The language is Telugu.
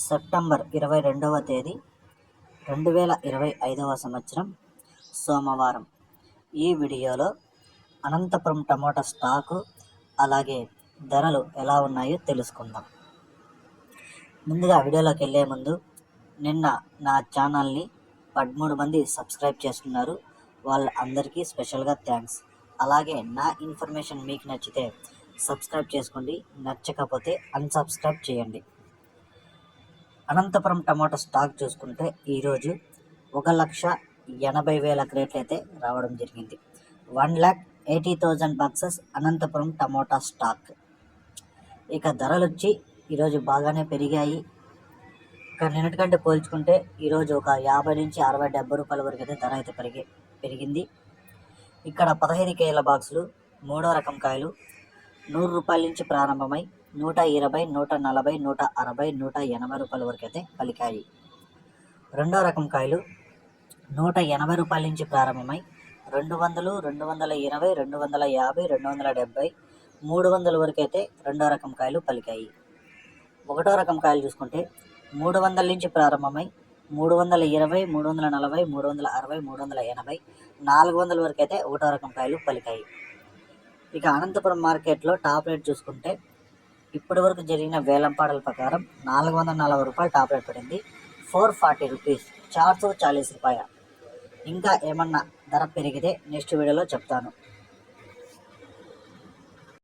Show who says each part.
Speaker 1: సెప్టెంబర్ 22వ తేదీ 2025వ సంవత్సరం సోమవారం. ఈ వీడియోలో అనంతపురం టమోటా స్టాకు అలాగే ధరలు ఎలా ఉన్నాయో తెలుసుకుందాం. ముందుగా వీడియోలోకి వెళ్ళే ముందు నిన్న నా ఛానల్ని 13 మంది సబ్స్క్రైబ్ చేసుకున్నారు. వాళ్ళందరికీ స్పెషల్గా థ్యాంక్స్. అలాగే నా ఇన్ఫర్మేషన్ మీకు నచ్చితే సబ్స్క్రైబ్ చేసుకోండి, నచ్చకపోతే అన్సబ్స్క్రైబ్ చేయండి. అనంతపురం టమాటా స్టాక్ చూసుకుంటే ఈరోజు 1,80,000 క్రేట్లు అయితే రావడం జరిగింది. 1,80,000 బాక్సెస్ అనంతపురం టమోటా స్టాక్. ఇక ధరలు వచ్చి ఈరోజు బాగానే పెరిగాయి. ఇక నిన్నటికంటే పోల్చుకుంటే ఈరోజు ఒక 50 నుంచి 60, 70 రూపాయల వరకు అయితే ధర అయితే పెరిగింది. ఇక్కడ 15 కేజీల బాక్సులు మూడో రకం కాయలు 100 రూపాయల నుంచి ప్రారంభమై 120, 140, 160, 180 రూపాయల వరకు అయితే పలికాయి. రెండో రకం కాయలు 180 రూపాయల నుంచి ప్రారంభమై 200, 220, 250, 270, 300 వరకు అయితే రెండో రకం కాయలు పలికాయి. ఒకటో రకం కాయలు చూసుకుంటే 300 నుంచి ప్రారంభమై 320, 340, 360, 380, 400 వరకు అయితే ఒకటో రకం కాయలు పలికాయి. ఇక అనంతపురం మార్కెట్లో టాప్ రేట్ చూసుకుంటే ఇప్పటి వరకు జరిగిన వేలంపాటల ప్రకారం 440 రూపాయలు టాప్ రేట్ పడింది. 440 రూపీస్, 440 రూపాయ. ఇంకా ఏమన్నా ధర పెరిగితే నెక్స్ట్ వీడియోలో చెప్తాను.